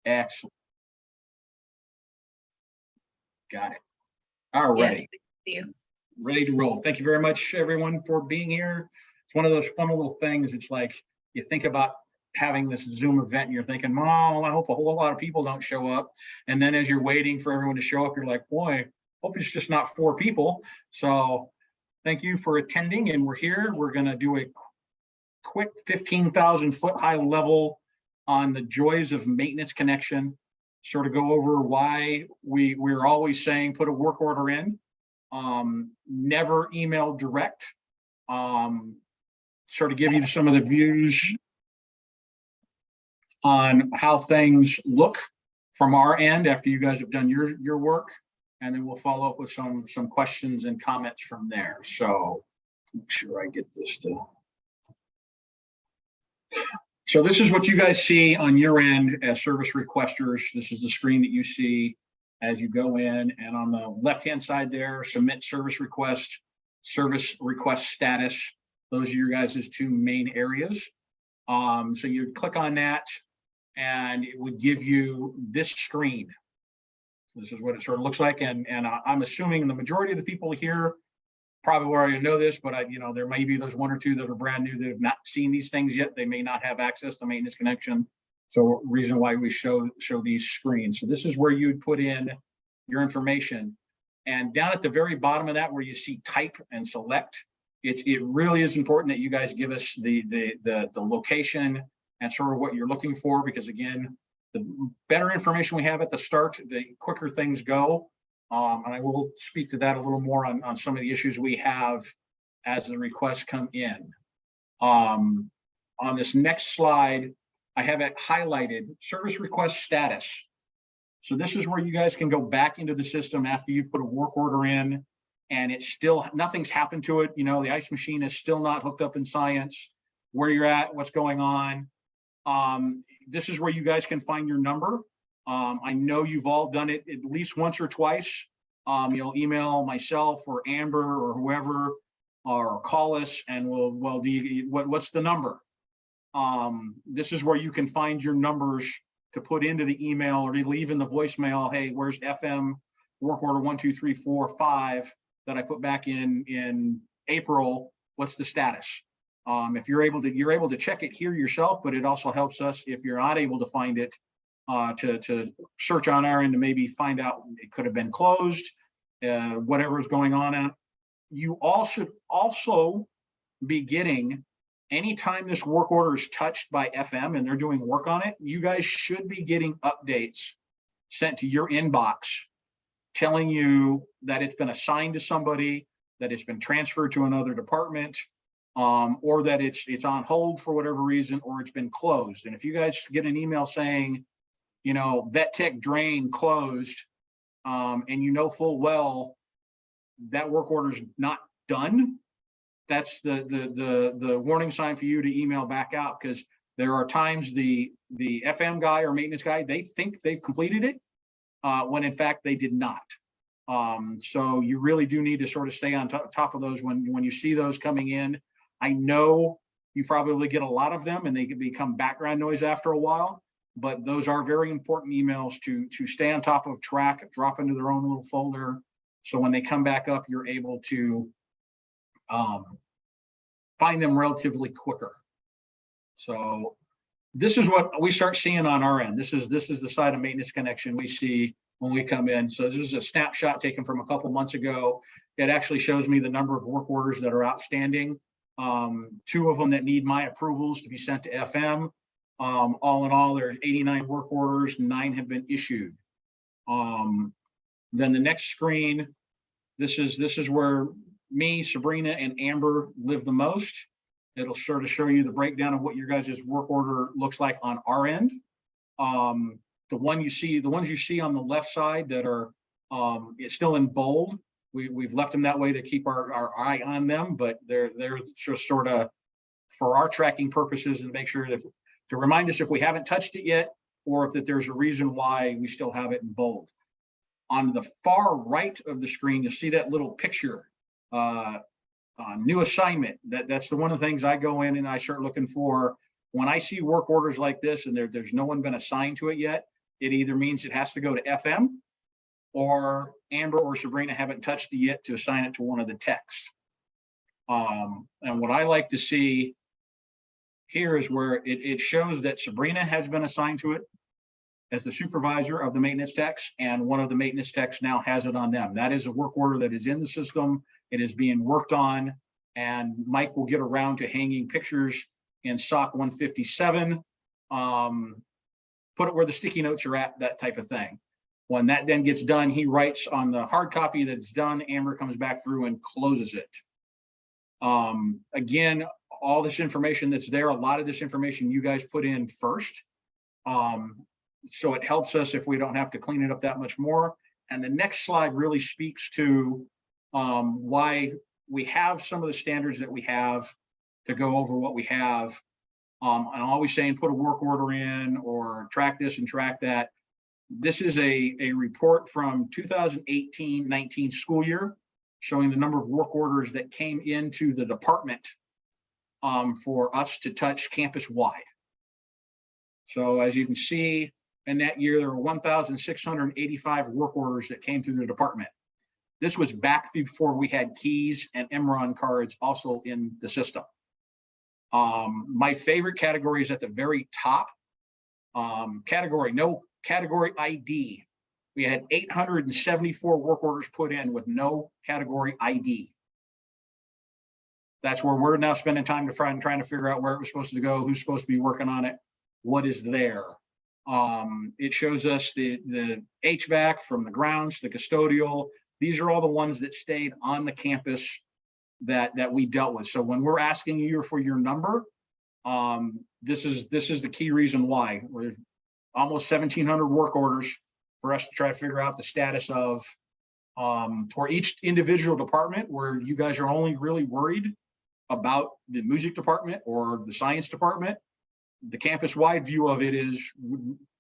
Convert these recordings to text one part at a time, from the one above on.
Excellent. Got it. All Yes, right. thank you. Ready to roll. Thank you very much, everyone, for being here. It's one of those fun little things. It's like you think about having this Zoom event and you're thinking, oh, I hope a whole lot of people don't show up. And then as you're waiting for everyone to show up, you're like, boy, hope it's just not 4 people. So thank you for attending. And we're here. We're going to do a quick 15,000 foot high level on the joys of maintenance connection, sort of go over why we're always saying put a work order in, never email direct, sort of give you some of the views on how things look from our end after you guys have done your work, and then we'll follow up with some questions and comments from there. So make sure I get this to. So this is what you guys see on your end as service requesters. This is the screen that you see as you go in, and on the left-hand side there, submit service request status. Those are your guys' 2 main areas. So you click on that, and it would give you this screen. This is what it sort of looks like, and I'm assuming the majority of the people here probably already know this, but there may be those 1 or 2 that are brand new that have not seen these things yet. They may not have access to maintenance connection. So reason why we show these screens. So this is where you'd put in your information, and down at the very bottom of that, where you see type and select, it really is important that you guys give us the location and sort of what you're looking for, because again, the better information we have at the start, the quicker things go. And I will speak to that a little more on some of the issues we have as the requests come in. On this next slide, I have it highlighted, service request status. So this is where you guys can go back into the system after you put a work order in, and it's still, nothing's happened to it. The ice machine is still not hooked up in science, where you're at, what's going on. This is where you guys can find your number. I know you've all done it at least once or twice. You'll email myself or Amber or whoever, or call us, and what's the number? This is where you can find your numbers to put into the email or to leave in the voicemail. Hey, where's FM work order 1, 2, 3, 4, 5 that I put back in April? What's the status? If you're able to check it here yourself, but it also helps us if you're not able to find it, to search on our end to maybe find out it could have been closed, whatever is going on. You all should also be getting, anytime this work order is touched by FM and they're doing work on it, you guys should be getting updates sent to your inbox telling you that it's been assigned to somebody, that it's been transferred to another department, or that it's on hold for whatever reason, or it's been closed. And if you guys get an email saying, vet tech drain closed, and full well that work order is not done, that's the warning sign for you to email back out, because there are times the FM guy or maintenance guy, they think they've completed it, when in fact they did not. So you really do need to sort of stay on top of those when you see those coming in. I know you probably get a lot of them and they can become background noise after a while, but those are very important emails to stay on top of track, drop into their own little folder. So when they come back up, you're able to find them relatively quicker. So this is what we start seeing on our end. This is the side of maintenance connection we see when we come in. So this is a snapshot taken from a couple months ago. It actually shows me the number of work orders that are outstanding. 2 of them that need my approvals to be sent to FM. All in all, there are 89 work orders, 9 have been issued. Then the next screen, this is where me, Sabrina, and Amber live the most. It'll sort of show you the breakdown of what your guys' work order looks like on our end. The ones you see on the left side that are it's still in bold. We've left them that way to keep our eye on them, but they're just sort of for our tracking purposes and make sure that to remind us if we haven't touched it yet, or if that there's a reason why we still have it in bold. On the far right of the screen, you'll see that little picture, new assignment. That's the one of the things I go in and I start looking for when I see work orders like this and there's no one been assigned to it yet. it either means it has to go to FM, or Amber or Sabrina haven't touched it yet to assign it to one of the techs. And what I like to see here is where it shows that Sabrina has been assigned to it as the supervisor of the maintenance techs, and one of the maintenance techs now has it on them. That is a work order that is in the system. It is being worked on, and Mike will get around to hanging pictures in SOC 157, put it where the sticky notes are at, that type of thing. When that then gets done, he writes on the hard copy that it's done. Amber comes back through and closes it. Again, all this information that's there, a lot of this information you guys put in first. So it helps us if we don't have to clean it up that much more. And the next slide really speaks to why we have some of the standards that we have to go over what we have. I'm always saying put a work order in or track this and track that. This is a report from 2018-19 school year showing the number of work orders that came into the department for us to touch campus wide. So as you can see, in that year, there were 1,685 work orders that came through the department. This was back before we had keys and MRON cards also in the system. My favorite category is at the very top. Category, no category ID. We had 874 work orders put in with no category ID. That's where we're now spending time to trying to figure out where it was supposed to go, who's supposed to be working on it, what is there. It shows us the HVAC from the grounds, the custodial. These are all the ones that stayed on the campus that we dealt with. So when we're asking you for your number, this is the key reason why. We're almost 1,700 work orders for us to try to figure out the status of for each individual department, where you guys are only really worried about the music department or the science department. The campus-wide view of it is,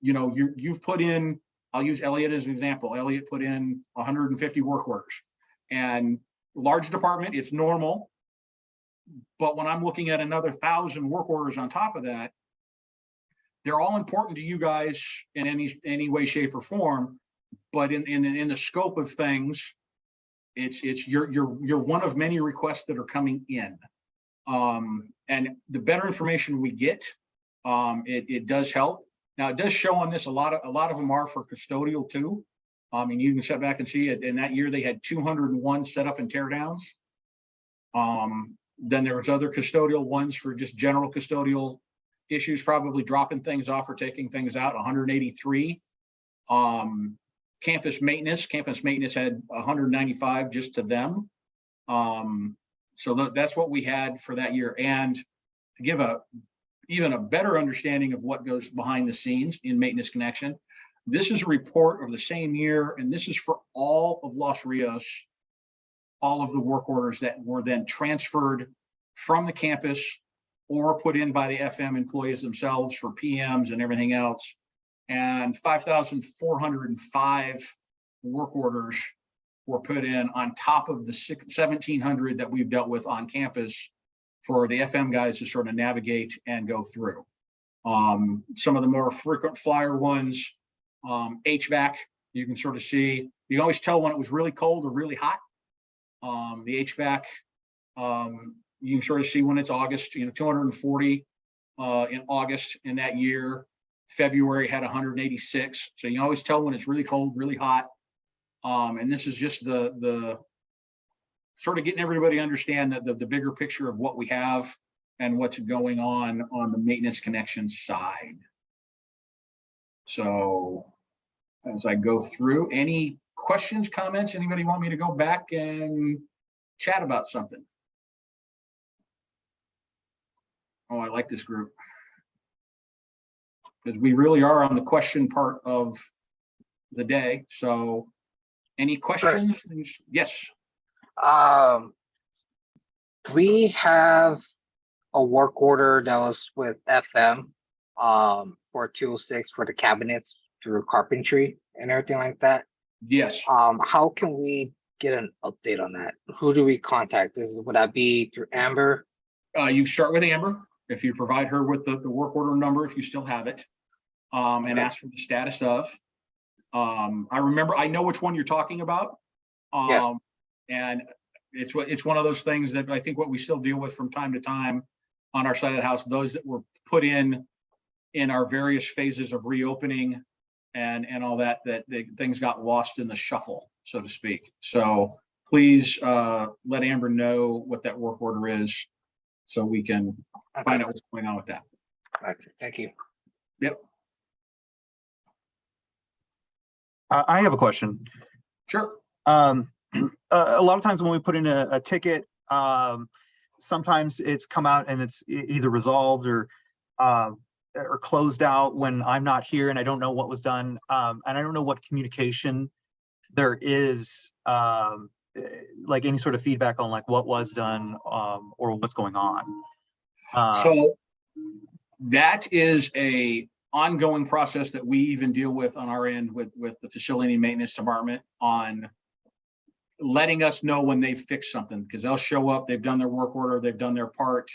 you know, you've put in, I'll use Elliot as an example. Elliot put in 150 work orders, and large department, it's normal. But when I'm looking at another 1,000 work orders on top of that, they're all important to you guys in any way, shape, or form. But in the scope of things, it's you're one of many requests that are coming in. And the better information we get, it does help. Now it does show on this a lot of them are for custodial too. And you can step back and see it. In that year, they had 201 setup and teardowns. Then there was other custodial ones for just general custodial issues, probably dropping things off or taking things out, 183. Campus maintenance had 195 just to them. So that's what we had for that year. And to give even a better understanding of what goes behind the scenes in Maintenance Connection, this is a report of the same year, and this is for all of Los Rios, all of the work orders that were then transferred from the campus or put in by the FM employees themselves for PMs and everything else. And 5,405 work orders were put in on top of the 1,700 that we've dealt with on campus for the FM guys to sort of navigate and go through. Some of the more frequent flyer ones, HVAC, you can sort of see, you can always tell when it was really cold or really hot. The HVAC, you can sort of see when it's August, 240 in August in that year. February had 186. So you can always tell when it's really cold, really hot. And this is just the sort of getting everybody to understand that the bigger picture of what we have and what's going on the Maintenance Connection side. So as I go through, any questions, comments, anybody want me to go back and chat about something? Oh, I like this group, because we really are on the question part of the day. So any questions? Chris. Yes. We have a work order that was with FM for 206 for the cabinets through carpentry and everything like that. Yes. How can we get an update on that? Who do we contact? Would that be through Amber? You start with Amber. If you provide her with the work order number, if you still have it, and ask for the status of. I know which one you're talking about. Yes. And it's one of those things that I think what we still deal with from time to time on our side of the house, those that were put in our various phases of reopening and all that the things got lost in the shuffle, so to speak. So please let Amber know what that work order is so we can find out what's going on with that. Okay, thank you. Yep, I have a question. sure. A lot of times when we put in a ticket, sometimes it's come out and it's either resolved or closed out when I'm not here and I don't know what was done. And I don't know what communication there is, like any sort of feedback on like what was done or what's going on. So that is a ongoing process that we even deal with on our end with the facility maintenance department on letting us know when they've fixed something, because they'll show up, they've done their work order, they've done their part,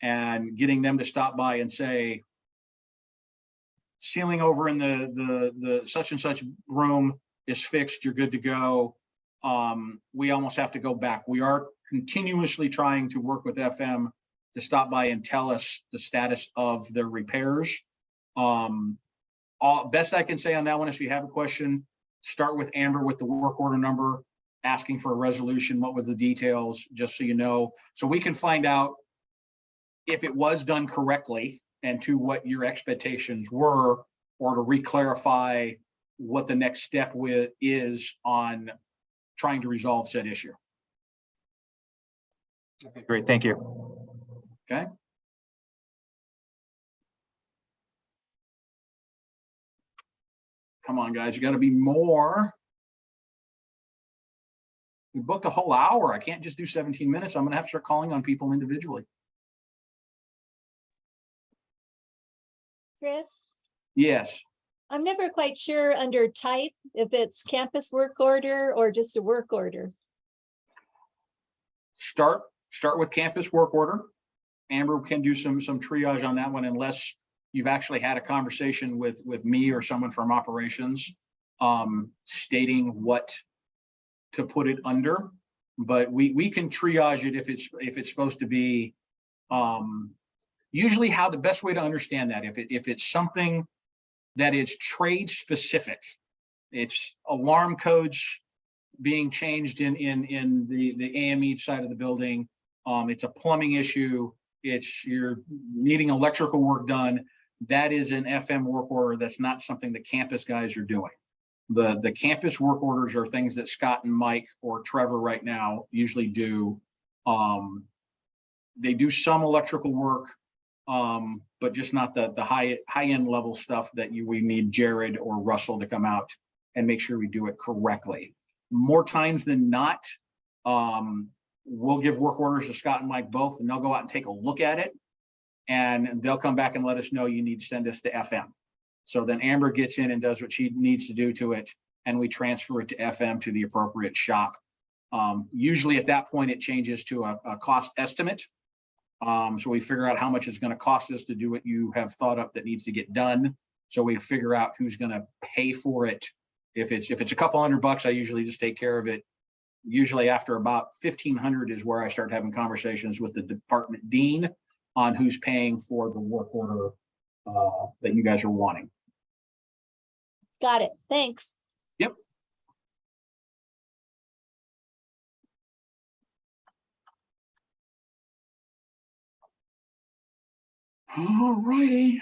and getting them to stop by and say, ceiling over in the such and such room is fixed, you're good to go. We almost have to go back. We are continuously trying to work with FM to stop by and tell us the status of their repairs. Best I can say on that one is if you have a question, start with Amber with the work order number, asking for a resolution, what were the details, just so you know, so we can find out if it was done correctly and to what your expectations were, or to re-clarify what the next step is on trying to resolve said issue. Okay, great, thank you. Okay. Come on, guys, you got to be more. We booked a whole hour. I can't just do 17 minutes. I'm going to have to start calling on people individually. Chris, Yes. I'm never quite sure under type if it's campus work order or just a work order. Start with campus work order. Amber can do some triage on that one, unless you've actually had a conversation with me or someone from operations stating what to put it under. But we can triage it if it's supposed to be usually how the best way to understand that, if it's something that is trade specific, it's alarm codes being changed in the AME side of the building, it's a plumbing issue, you're needing electrical work done, that is an FM work order. That's not something the campus guys are doing. The campus work orders are things that Scott and Mike or Trevor right now usually do. They do some electrical work, but just not the high end level stuff that we need Jared or Russell to come out and make sure we do it correctly. More times than not, we'll give work orders to Scott and Mike both, and they'll go out and take a look at it, and they'll come back and let us know you need to send us to FM. So then Amber gets in and does what she needs to do to it, and we transfer it to FM to the appropriate shop. Usually at that point, it changes to a cost estimate. So we figure out how much it's going to cost us to do what you have thought up that needs to get done. So we figure out who's going to pay for it. If it's a couple $100, I usually just take care of it. Usually after about 1,500 is where I start having conversations with the department dean on who's paying for the work order that you guys are wanting. Got it. Thanks. Yep. All righty.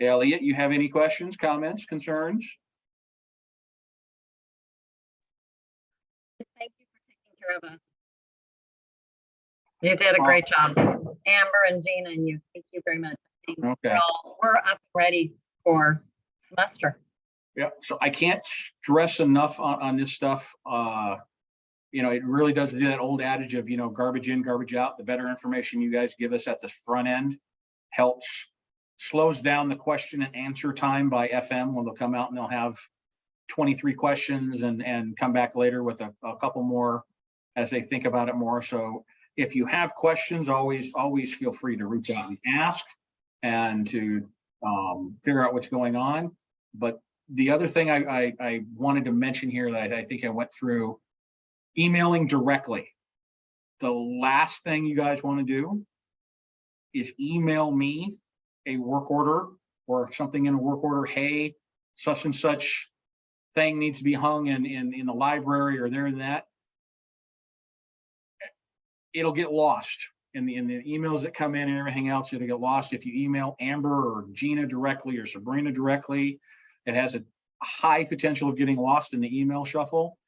Elliot, you have any questions, comments, concerns? Thank you for taking care of us. You did a great job, Amber and Gina, and you. Thank you very much. Okay. We're up and ready for semester. Yeah, so I can't stress enough on this stuff. It really does do that old adage of, garbage in, garbage out. The better information you guys give us at the front end helps, slows down the question and answer time by FM when they'll come out and they'll have 23 questions and come back later with a couple more as they think about it more. So if you have questions, always feel free to reach out and ask and to figure out what's going on. But the other thing I wanted to mention here that I think I went through, emailing directly. The last thing you guys want to do is email me a work order or something in a work order. Hey, such and such thing needs to be hung in the library or there and that. It'll get lost in the emails that come in and everything else. It'll get lost. If you email Amber or Gina directly or Sabrina directly, it has a high potential of getting lost in the email shuffle,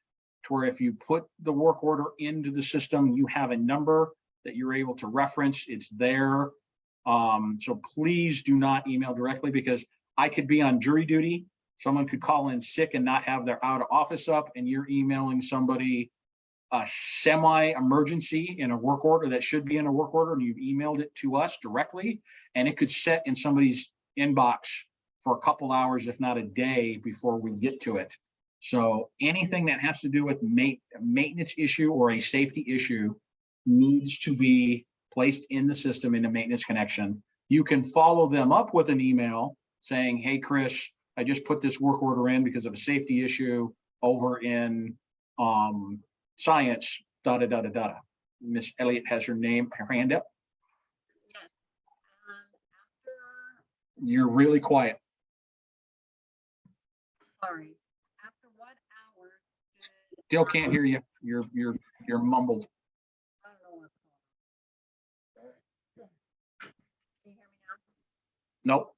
to where if you put the work order into the system, you have a number that you're able to reference. It's there. So please do not email directly, because I could be on jury duty. Someone could call in sick and not have their out of office up, and you're emailing somebody a semi-emergency in a work order that should be in a work order, and you've emailed it to us directly, and it could sit in somebody's inbox for a couple hours, if not a day, before we get to it. So anything that has to do with maintenance issue or a safety issue needs to be placed in the system in a maintenance connection. You can follow them up with an email saying, hey, Chris, I just put this work order in because of a safety issue over in science, da da da da da. Miss Elliott has her hand up. Yes. After, You're really quiet. sorry, after what hours? Still can't hear you. You're mumbled. I don't know what's going on. Can you hear me Nope.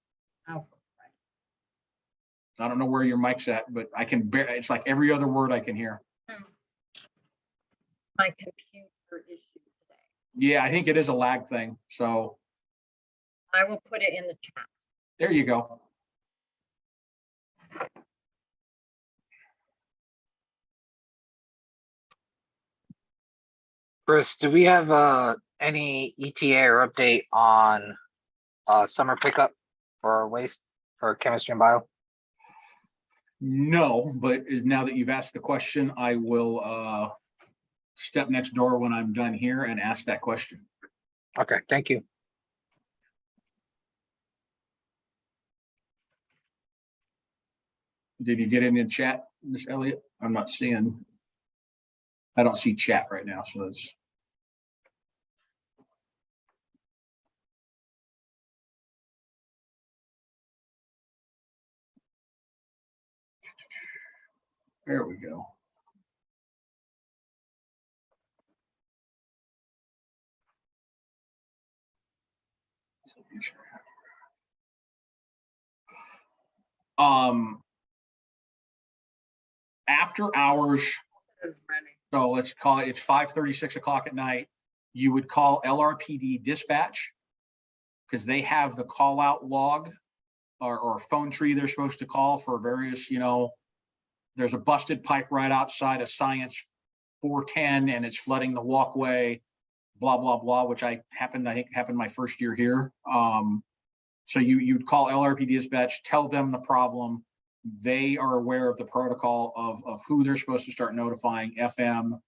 now? Oh, right. I don't know where your mic's at, but I can bear. It's like every other word I can hear. My computer issue today. Yeah, I think it is a lag thing. So I will put it in the chat. there you go. Chris, do we have any ETA or update on summer pickup for waste for chemistry and bio? No, but now that you've asked the question, I will step next door when I'm done here and ask that question. Okay, thank you. Did you get it in chat, Miss Elliott? I'm not seeing. I don't see chat right now, so it's. There we go. After hours, It is ready. so let's call it, it's 5:30, 6 o'clock at night. You would call LRPD dispatch, because they have the call out log or phone tree they're supposed to call for various, there's a busted pipe right outside of Science 410 and it's flooding the walkway, blah, blah, blah, which I think happened my first year here. So you'd call LRPD dispatch, tell them the problem. They are aware of the protocol of who they're supposed to start notifying FM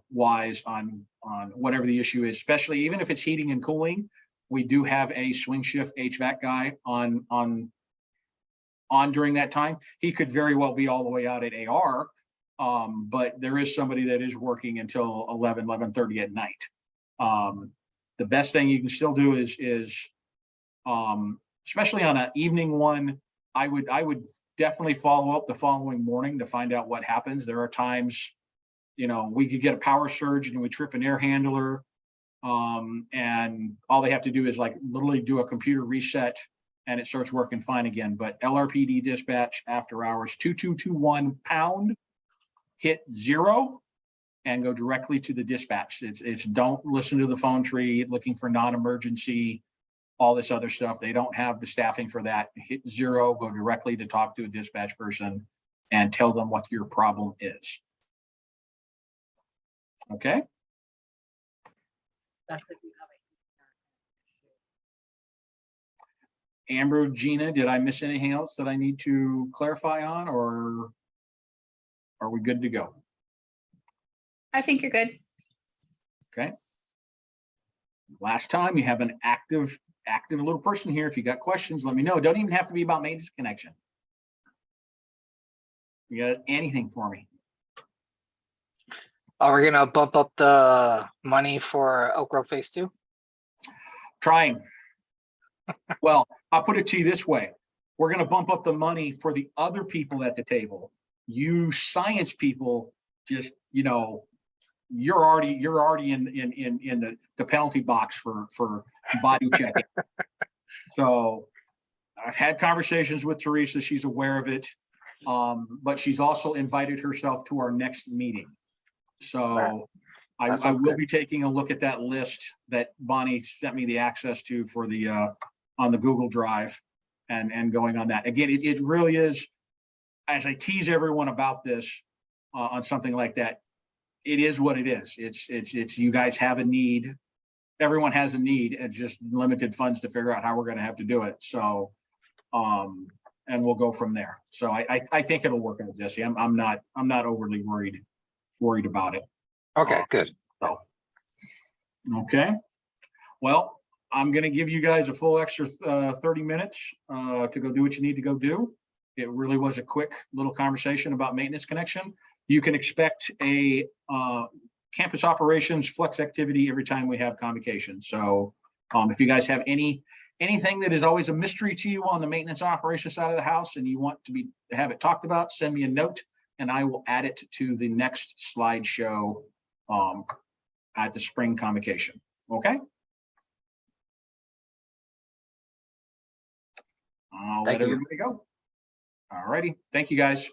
wise on whatever the issue is, especially even if it's heating and cooling. We do have a swing shift HVAC guy on during that time. He could very well be all the way out at AR, but there is somebody that is working until 11:30 at night. The best thing you can still do is especially on an evening one, I would definitely follow up the following morning to find out what happens. There are times, we could get a power surge and we trip an air handler, and all they have to do is like literally do a computer reset and it starts working fine again. But LRPD dispatch after hours, 2221 pound, hit 0 and go directly to the dispatch. It's don't listen to the phone tree looking for non-emergency, all this other stuff. They don't have the staffing for that. Hit 0, go directly to talk to a dispatch person and tell them what your problem is. Okay. That's if you have Amber, Gina, did I miss anything else that I need to clarify on, or are we good to go? I think you're good. Okay. Last time, you have an active little person here. If you got questions, let me know. Don't even have to be about maintenance connection. You got anything for me? Are we gonna bump up the money for Oak Grove Phase 2? Trying. Well, I'll put it to you this way. We're going to bump up the money for the other people at the table. You science people, just, you know, you're already in the penalty box for body checking. So I've had conversations with Teresa. She's aware of it. But she's also invited herself to our next meeting. So I will be taking a look at that list that Bonnie sent me the access to for the on the Google Drive and going on that. Again, it really is, as I tease everyone about this on something like that, it is what it is. It's you guys have a need. Everyone has a need and just limited funds to figure out how we're going to have to do it. So, and we'll go from there. So I think it'll work out, Jesse. I'm not overly worried about it. Okay, good. So, okay. Well, I'm going to give you guys a full extra 30 minutes to go do what you need to go do. It really was a quick little conversation about maintenance connection. You can expect a campus operations flex activity every time we have convocation. So if you guys have anything that is always a mystery to you on the maintenance operations side of the house and you want to have it talked about, send me a note and I will add it to the next slideshow at the spring convocation. Okay. I'll let everybody go. All righty. Thank you, guys.